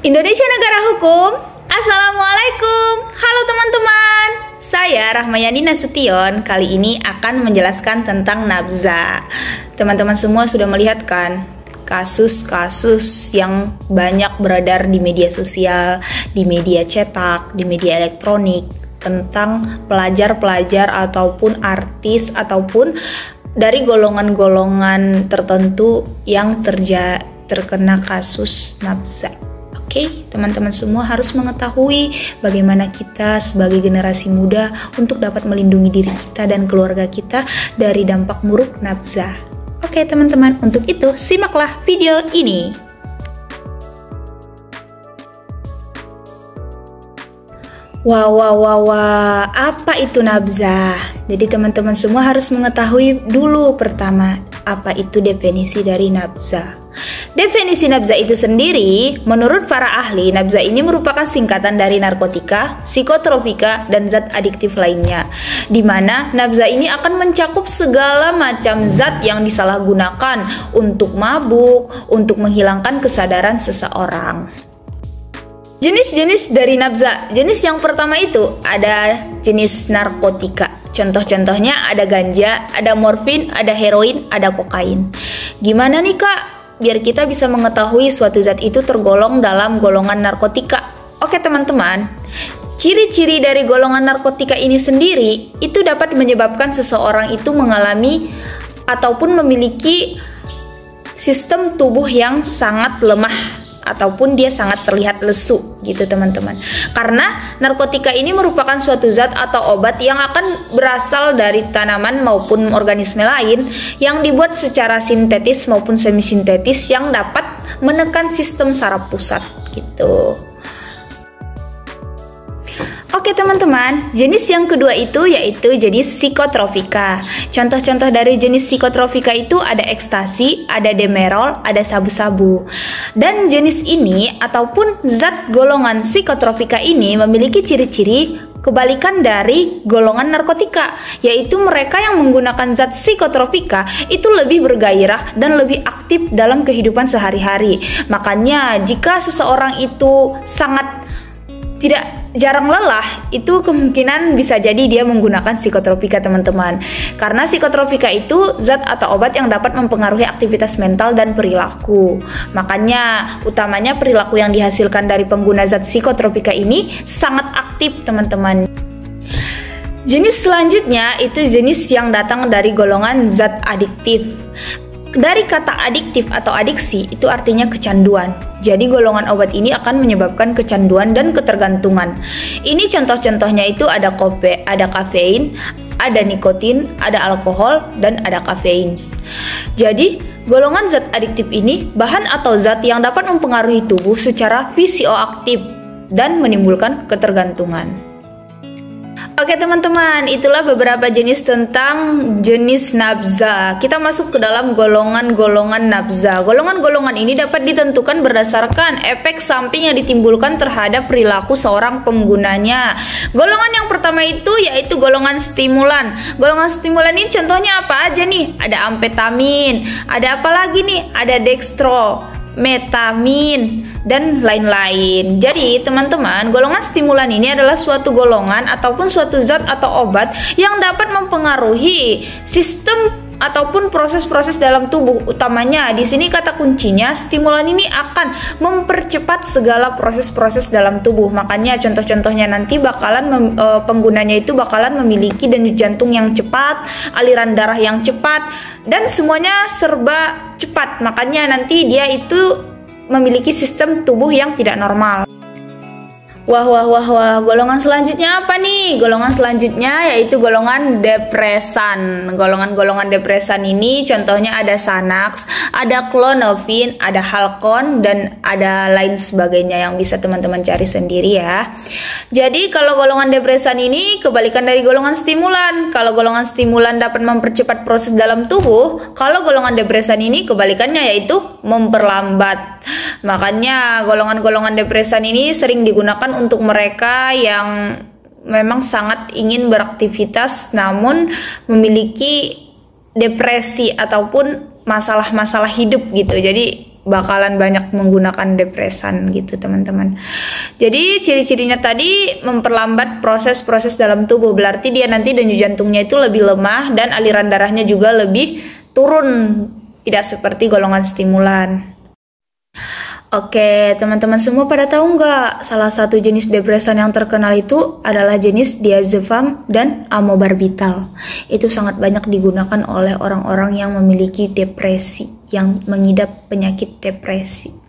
Indonesia Negara Hukum. Assalamualaikum. Halo teman-teman. Saya Rahmayani Nasution. Kali ini akan menjelaskan tentang nabza. Teman-teman semua sudah melihat kan kasus-kasus yang banyak beredar di media sosial, di media cetak, di media elektronik tentang pelajar-pelajar ataupun artis ataupun dari golongan-golongan tertentu yang terkena kasus nabza. Oke, teman-teman semua harus mengetahui bagaimana kita sebagai generasi muda untuk dapat melindungi diri kita dan keluarga kita dari dampak buruk nabza. Oke teman-teman, untuk itu simaklah video ini. Wah, apa itu nabza? Jadi teman-teman semua harus mengetahui dulu pertama, apa itu definisi dari nabza. Definisi nabza itu sendiri, menurut para ahli, nabza ini merupakan singkatan dari narkotika, psikotropika, dan zat adiktif lainnya. Di mana nabza ini akan mencakup segala macam zat yang disalahgunakan untuk mabuk, untuk menghilangkan kesadaran seseorang. Jenis-jenis dari nabza. Jenis yang pertama itu ada jenis narkotika. Contoh-contohnya ada ganja, ada morfin, ada heroin, ada kokain. Gimana nih kak? Biar kita bisa mengetahui suatu zat itu tergolong dalam golongan narkotika. Oke teman-teman, ciri-ciri dari golongan narkotika ini sendiri itu dapat menyebabkan seseorang itu mengalami ataupun memiliki sistem tubuh yang sangat lemah ataupun dia sangat terlihat lesu gitu teman-teman. Karena narkotika ini merupakan suatu zat atau obat yang akan berasal dari tanaman maupun organisme lain yang dibuat secara sintetis maupun semi-sintetis yang dapat menekan sistem saraf pusat gitu. Oke teman-teman, jenis yang kedua itu yaitu jenis psikotropika. Contoh-contoh dari jenis psikotropika itu ada ekstasi, ada demerol, ada sabu-sabu. Dan jenis ini ataupun zat golongan psikotropika ini memiliki ciri-ciri kebalikan dari golongan narkotika, yaitu mereka yang menggunakan zat psikotropika itu lebih bergairah dan lebih aktif dalam kehidupan sehari-hari. Makanya jika seseorang itu sangat jarang lelah, itu kemungkinan bisa jadi dia menggunakan psikotropika teman-teman. Karena psikotropika itu zat atau obat yang dapat mempengaruhi aktivitas mental dan perilaku. Makanya utamanya perilaku yang dihasilkan dari pengguna zat psikotropika ini sangat aktif teman-teman. Jenis selanjutnya itu jenis yang datang dari golongan zat adiktif. Dari kata adiktif atau adiksi itu artinya kecanduan. Jadi golongan obat ini akan menyebabkan kecanduan dan ketergantungan. Ini contoh-contohnya itu ada kafein, ada nikotin, ada alkohol, dan ada kafein. Jadi golongan zat adiktif ini bahan atau zat yang dapat mempengaruhi tubuh secara fisioaktif dan menimbulkan ketergantungan. Oke teman-teman, itulah beberapa jenis tentang jenis nabza. Kita masuk ke dalam golongan-golongan nabza. Golongan-golongan ini dapat ditentukan berdasarkan efek samping yang ditimbulkan terhadap perilaku seorang penggunanya. Golongan yang pertama itu yaitu golongan stimulan. Golongan stimulan ini contohnya apa aja nih? Ada amfetamin, ada apa lagi nih? Ada dextro, metamin, dan lain-lain. Jadi teman-teman, golongan stimulan ini adalah suatu golongan ataupun suatu zat atau obat yang dapat mempengaruhi sistem ataupun proses-proses dalam tubuh. Utamanya di sini kata kuncinya, stimulan ini akan mempercepat segala proses-proses dalam tubuh. Makanya contoh-contohnya nanti bakalan penggunanya itu bakalan memiliki denyut jantung yang cepat, aliran darah yang cepat, dan semuanya serba cepat. Makanya nanti dia itu memiliki sistem tubuh yang tidak normal. Wah, golongan selanjutnya apa nih? Golongan selanjutnya yaitu golongan depresan. Golongan depresan ini contohnya ada Xanax, ada Klonopin, ada Halcon, dan ada lain sebagainya yang bisa teman-teman cari sendiri ya. Jadi kalau golongan depresan ini kebalikan dari golongan stimulan. Kalau golongan stimulan dapat mempercepat proses dalam tubuh, kalau golongan depresan ini kebalikannya yaitu memperlambat. Makanya golongan-golongan depresan ini sering digunakan untuk mereka yang memang sangat ingin beraktivitas namun memiliki depresi ataupun masalah-masalah hidup gitu. Jadi bakalan banyak menggunakan depresan gitu teman-teman. Jadi ciri-cirinya tadi memperlambat proses-proses dalam tubuh, berarti dia nanti denyut jantungnya itu lebih lemah dan aliran darahnya juga lebih turun, tidak seperti golongan stimulan. Oke, teman-teman semua pada tahu nggak salah satu jenis depresan yang terkenal itu adalah jenis diazepam dan amobarbital. Itu sangat banyak digunakan oleh orang-orang yang memiliki depresi, yang mengidap penyakit depresi.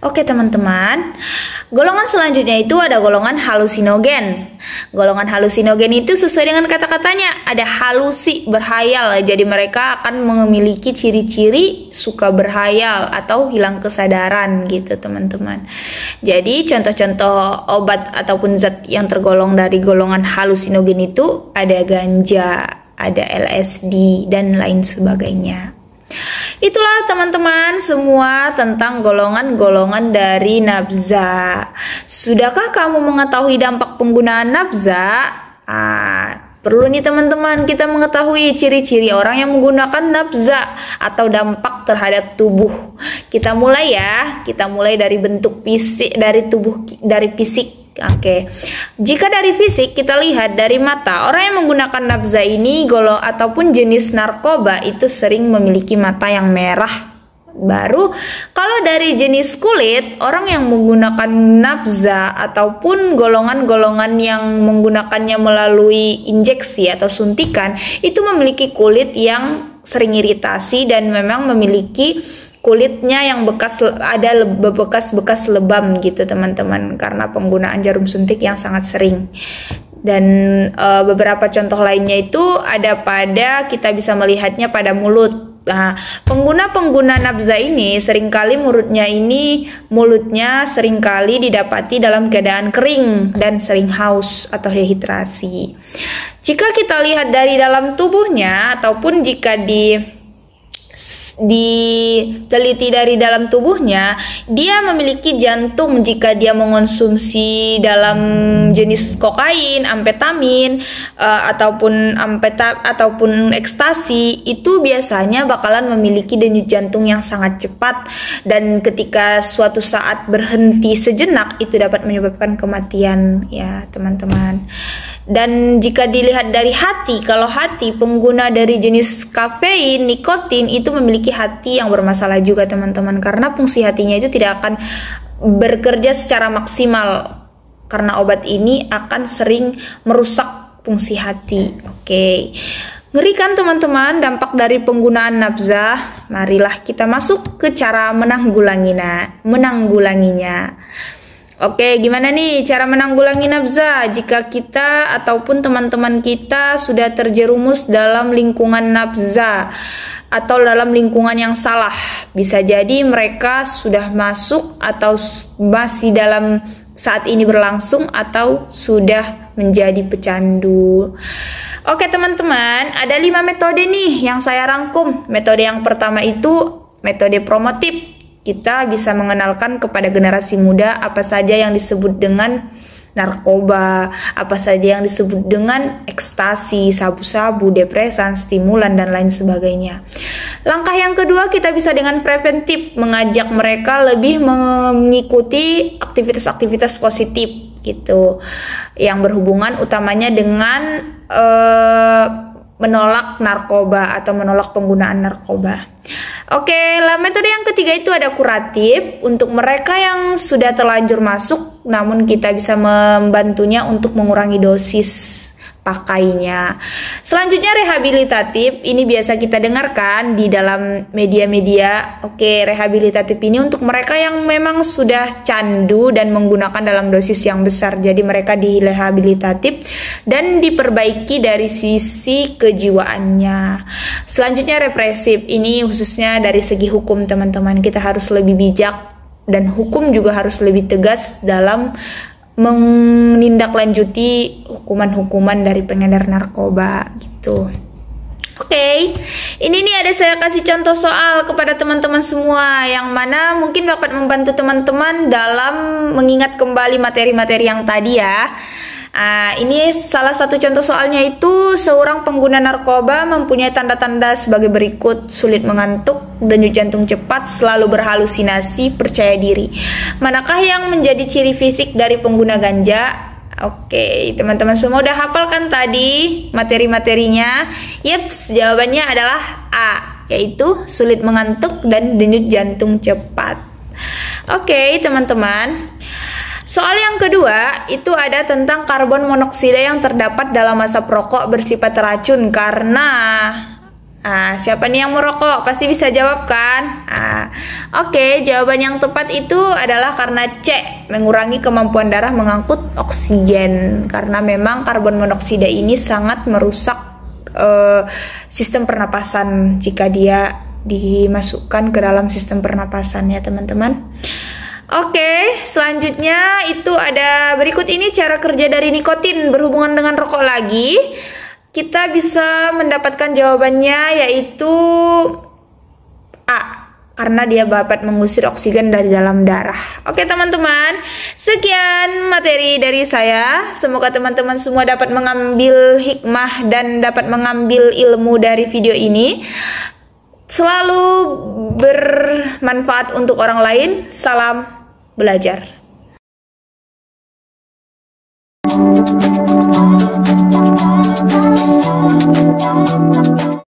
Oke teman-teman, golongan selanjutnya itu ada golongan halusinogen. Golongan halusinogen itu sesuai dengan kata-katanya, ada halusi, berhayal. Jadi mereka akan memiliki ciri-ciri suka berhayal atau hilang kesadaran gitu teman-teman. Jadi contoh-contoh obat ataupun zat yang tergolong dari golongan halusinogen itu ada ganja, ada LSD, dan lain sebagainya. Itulah teman-teman semua tentang golongan-golongan dari nafza. Sudahkah kamu mengetahui dampak penggunaan nafza? Perlu nih teman-teman kita mengetahui ciri-ciri orang yang menggunakan nafza atau dampak terhadap tubuh. Kita mulai ya, kita mulai dari bentuk fisik, dari tubuh, dari fisik. Oke, jika dari fisik kita lihat dari mata, orang yang menggunakan nafza ini ataupun jenis narkoba itu sering memiliki mata yang merah. Baru kalau dari jenis kulit, orang yang menggunakan nafza ataupun golongan-golongan yang menggunakannya melalui injeksi atau suntikan itu memiliki kulit yang sering iritasi dan memang memiliki kulitnya yang ada bekas-bekas lebam gitu teman-teman, karena penggunaan jarum suntik yang sangat sering. Dan beberapa contoh lainnya itu ada pada, kita bisa melihatnya pada mulut. Nah, pengguna nafza ini seringkali mulutnya seringkali didapati dalam keadaan kering dan sering haus atau dehidrasi. Jika kita lihat dari dalam tubuhnya ataupun jika diteliti dari dalam tubuhnya, dia memiliki jantung jika dia mengonsumsi dalam jenis kokain, amfetamin, ataupun ekstasi, itu biasanya bakalan memiliki denyut jantung yang sangat cepat, dan ketika suatu saat berhenti sejenak itu dapat menyebabkan kematian ya teman-teman. Dan jika dilihat dari hati, kalau hati pengguna dari jenis kafein, nikotin itu memiliki hati yang bermasalah juga teman-teman, karena fungsi hatinya itu tidak akan bekerja secara maksimal karena obat ini akan sering merusak fungsi hati. Oke. Ngeri kan teman-teman dampak dari penggunaan nafza? Marilah kita masuk ke cara menanggulanginya. Oke, gimana nih cara menanggulangi nafza jika kita ataupun teman-teman kita sudah terjerumus dalam lingkungan nafza atau dalam lingkungan yang salah? Bisa jadi mereka sudah masuk atau masih dalam saat ini berlangsung atau sudah menjadi pecandu. Oke teman-teman, ada 5 metode nih yang saya rangkum. Metode yang pertama itu metode promotif. Kita bisa mengenalkan kepada generasi muda apa saja yang disebut dengan narkoba, apa saja yang disebut dengan ekstasi, sabu-sabu, depresan, stimulan, dan lain sebagainya. Langkah yang kedua, kita bisa dengan preventif, mengajak mereka lebih mengikuti aktivitas-aktivitas positif gitu, yang berhubungan utamanya dengan menolak narkoba atau menolak penggunaan narkoba. Oke, metode yang ketiga itu ada kuratif. Untuk mereka yang sudah terlanjur masuk, namun kita bisa membantunya untuk mengurangi dosis pakainya. Selanjutnya rehabilitatif, ini biasa kita dengarkan di dalam media-media. Oke, rehabilitatif ini untuk mereka yang memang sudah candu dan menggunakan dalam dosis yang besar. Jadi mereka direhabilitatif dan diperbaiki dari sisi kejiwaannya. Selanjutnya represif, ini khususnya dari segi hukum teman-teman. Kita harus lebih bijak dan hukum juga harus lebih tegas dalam menindaklanjuti hukuman-hukuman dari pengedar narkoba gitu. Oke, ini nih ada saya kasih contoh soal kepada teman-teman semua yang mana mungkin dapat membantu teman-teman dalam mengingat kembali materi-materi yang tadi ya. Ini salah satu contoh soalnya itu seorang pengguna narkoba mempunyai tanda-tanda sebagai berikut: sulit mengantuk, denyut jantung cepat, selalu berhalusinasi, percaya diri. Manakah yang menjadi ciri fisik dari pengguna ganja? Oke, teman-teman semua udah hafal kan tadi materi-materinya? Yeps, jawabannya adalah A, yaitu sulit mengantuk dan denyut jantung cepat. Oke, teman-teman. Soal yang kedua itu ada tentang karbon monoksida yang terdapat dalam asap rokok bersifat racun karena siapa nih yang merokok? Pasti bisa jawab kan? Oke, jawaban yang tepat itu adalah karena C, mengurangi kemampuan darah mengangkut oksigen. Karena memang karbon monoksida ini sangat merusak sistem pernapasan jika dia dimasukkan ke dalam sistem pernapasan ya teman-teman. Oke, selanjutnya itu ada berikut ini cara kerja dari nikotin berhubungan dengan rokok lagi. Kita bisa mendapatkan jawabannya yaitu A, karena dia dapat mengusir oksigen dari dalam darah. Oke teman-teman, sekian materi dari saya. Semoga teman-teman semua dapat mengambil hikmah dan dapat mengambil ilmu dari video ini. Selalu bermanfaat untuk orang lain. Salam belajar.